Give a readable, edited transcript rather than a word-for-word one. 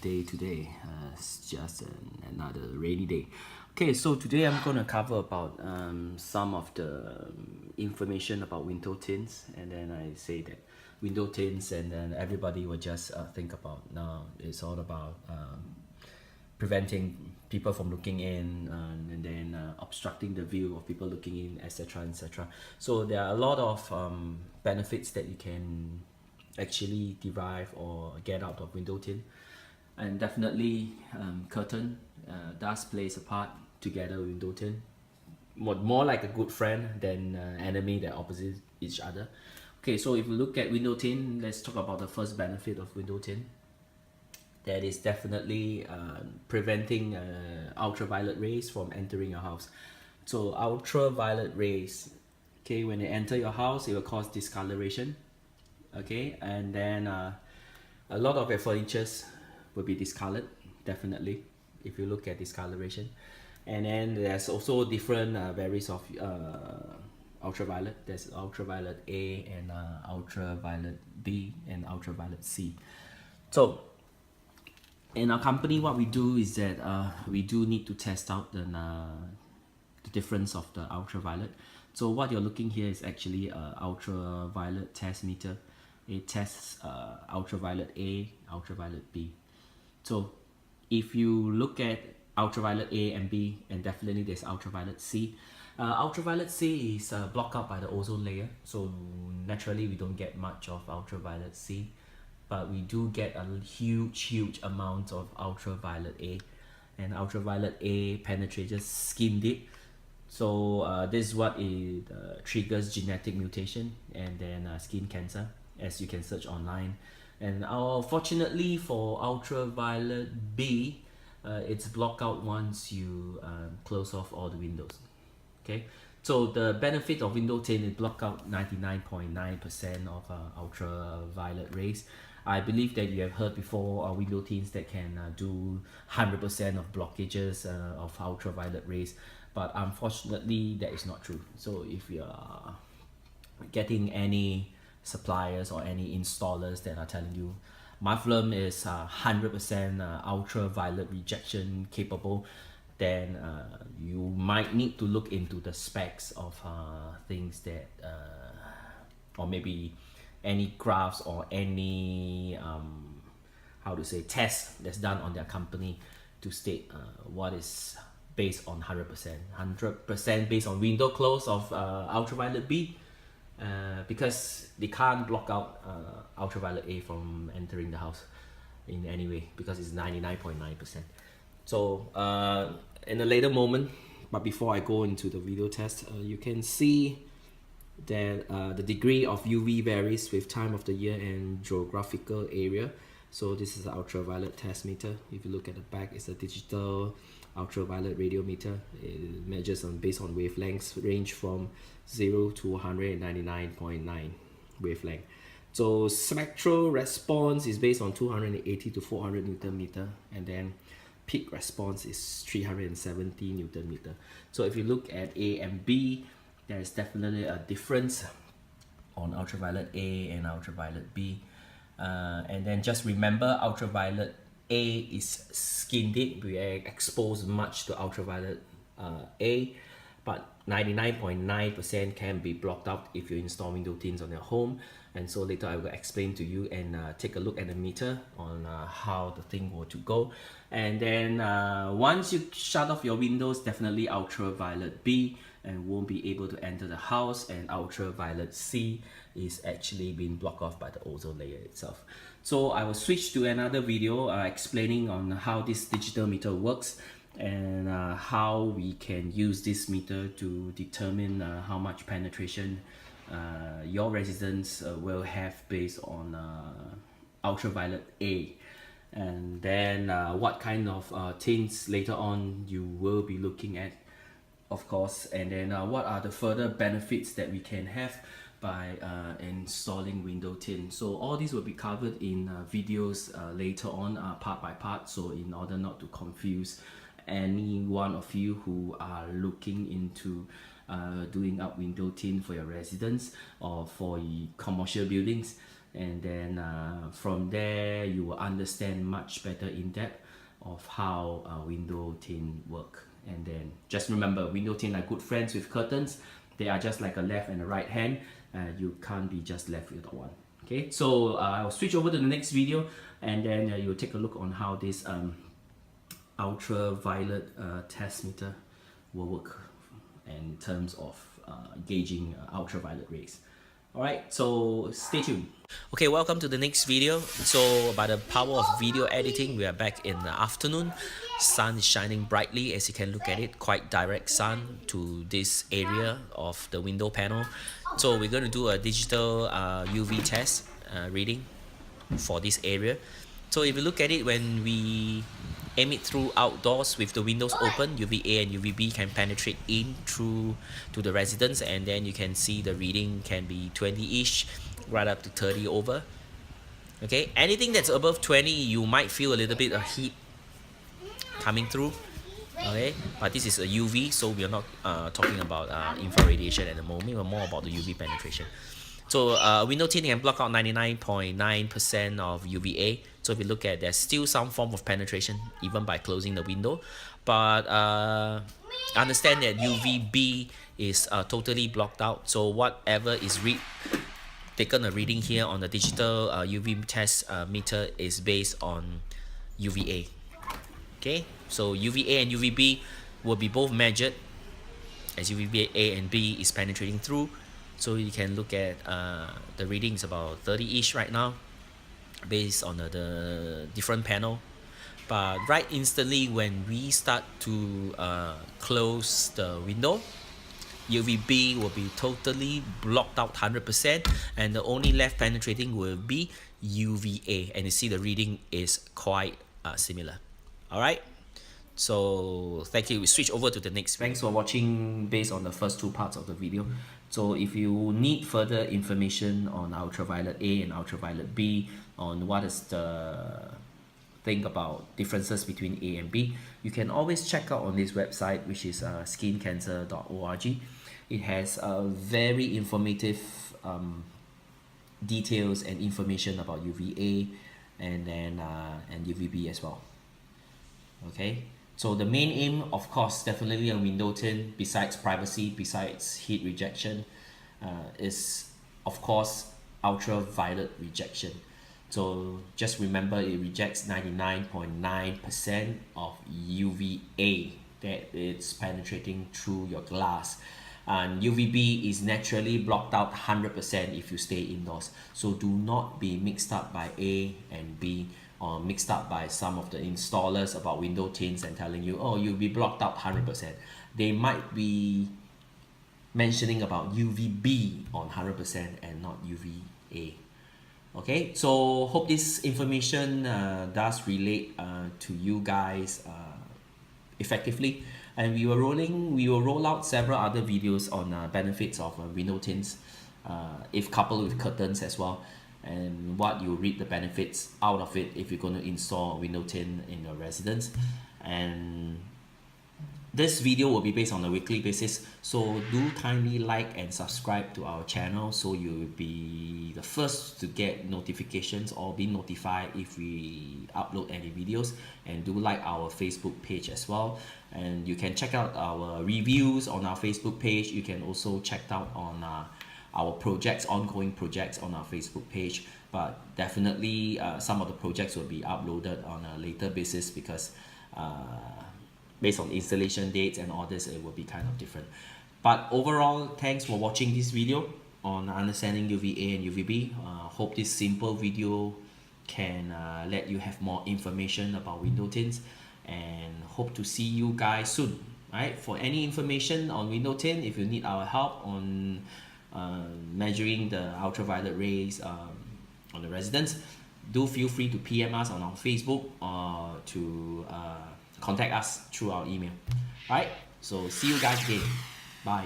day today. It's just another rainy day. Okay, so today I'm going to cover about some of the information about window tints, and then I say that window tints, and then everybody will just think about now it's all about preventing people from looking in, and then obstructing the view of people looking in, etc., etc. So there are a lot of benefits that you can actually derive or get out of window tint, and definitely curtain does plays a part together with window tint, more like a good friend than enemy that opposite each other. Okay, so if you look at window tint, let's talk about the first benefit of window tint. That is definitely preventing ultraviolet rays from entering your house. So ultraviolet rays, okay, when they enter your house, it will cause discoloration, okay, and then a lot of your furnitures will be discolored, definitely, if you look at discoloration. And then there's also different varies of ultraviolet. There's ultraviolet A and ultraviolet B and ultraviolet C. So in our company, what we do is that we do need to test out the difference of the ultraviolet. So what you're looking here is actually a ultraviolet test meter. It tests ultraviolet A, ultraviolet B. So if you look at ultraviolet A and B, and definitely there's ultraviolet C. Ultraviolet C is blocked out by the ozone layer, so naturally we don't get much of ultraviolet C, but we do get a huge amount of ultraviolet A, and ultraviolet A penetrates skin deep. So this is what it triggers genetic mutation and then skin cancer, as you can search online. And fortunately for ultraviolet B, it's blocked out once you close off all the windows. Okay, so the benefit of window tint is block out 99.9% of ultraviolet rays. I believe that you have heard before window tints that can do 100% of blockages of ultraviolet rays, but unfortunately that is not true. So if you are getting any suppliers or any installers that are telling you my film is 100% ultraviolet rejection capable, then you might need to look into the specs of things that or maybe any graphs or any how to say test that's done on their company to state what is based on 100% based on window close of ultraviolet B, because they can't block out ultraviolet A from entering the house in any way, because it's 99.9%. So in a later moment, but before I go into the video test, you can see that the degree of UV varies with time of the year and geographical area. So this is the ultraviolet test meter. If you look at the back, it's a digital ultraviolet radiometer. It measures based on wavelengths, range from 0 to 199.9 wavelength. So spectral response is based on 280 to 400 Newton meter, and then peak response is 370 Newton meter. So if you look at A and B, there is definitely a difference on ultraviolet A and ultraviolet B. And then just remember, ultraviolet A is skin deep. We are exposed much to ultraviolet A, but 99.9% can be blocked out if you install window tints on your home. And so later I will explain to you and take a look at the meter on how the thing were to go. And then once you shut off your windows, definitely ultraviolet B and won't be able to enter the house, and ultraviolet C is actually being blocked off by the ozone layer itself. So I will switch to another video explaining on how this digital meter works, and how we can use this meter to determine how much penetration your residence will have based on ultraviolet A, and then what kind of tints later on you will be looking at, of course, and then what are the further benefits that we can have by installing window tint. So all these will be covered in videos later on, part by part, so in order not to confuse any one of you who are looking into doing up window tint for your residence or for commercial buildings, and then from there you will understand much better in depth of how window tint work. And then just remember, window tint are good friends with curtains. They are just like a left and a right hand. You can't be just left with one. Okay, so I'll switch over to the next video, and then you'll take a look on how this ultraviolet test meter will work in terms of gauging ultraviolet rays. Alright, so stay tuned. Okay, welcome to the next video. So by the power of video editing, we are back in the afternoon. Sun is shining brightly, as you can look at it, quite direct sun to this area of the window panel. So we're going to do a digital UV test reading for this area. So if you look at it, when we aim it through outdoors with the windows open, UVA and UVB can penetrate in through to the residence, and then you can see the reading can be 20-ish right up to 30 over. Okay, anything that's above 20, you might feel a little bit of heat coming through. Okay, but this is a UV, so we are not talking about infrared radiation at the moment. We're more about the UV penetration. So window tint can block out 99.9% of UVA. So if you look at, there's still some form of penetration even by closing the window. But understand that UVB is totally blocked out. So whatever is taken a reading here on the digital UV test meter is based on UVA. Okay, so UVA and UVB will be both measured as UVA and B is penetrating through. So you can look at the readings about 30-ish right now based on the different panel. But right instantly when we start to close the window, UVB will be totally blocked out 100%, and the only left penetrating will be UVA, and you see the reading is quite similar. Alright, so thank you. We switch over to the next. Thanks for watching based on the first two parts of the video. So if you need further information on ultraviolet A and ultraviolet B, on what is the thing about differences between A and B, you can always check out on this website, which is skincancer.org. It has very informative details and information about UVA and then and UVB as well. Okay, so the main aim, of course, definitely on window tint, besides privacy, besides heat rejection, is of course ultraviolet rejection. So just remember, it rejects 99.9% of UVA that it's penetrating through your glass, and UVB is naturally blocked out 100% if you stay indoors. So do not be mixed up by A and B, or mixed up by some of the installers about window tints and telling you, oh, you'll be blocked out 100%. They might be mentioning about UVB on 100% and not UVA. Okay, so hope this information does relate to you guys effectively, and we will roll out several other videos on benefits of window tints if coupled with curtains as well, and what you reap the benefits out of it if you're going to install a window tint in your residence. And this video will be based on a weekly basis, so do kindly like and subscribe to our channel so you'll be the first to get notifications or be notified if we upload any videos. And do like our Facebook page as well, and you can check out our reviews on our Facebook page. You can also check out on our projects, ongoing projects on our Facebook page, but definitely some of the projects will be uploaded on a later basis because based on installation dates and all this, it will be kind of different. But overall, thanks for watching this video on understanding UVA and UVB. Hope this simple video can let you have more information about window tints, and hope to see you guys soon. Right? For any information on window tint, if you need our help on measuring the ultraviolet rays on the residence, do feel free to PM us on our Facebook or to contact us through our email. Alright, so see you guys again. Bye.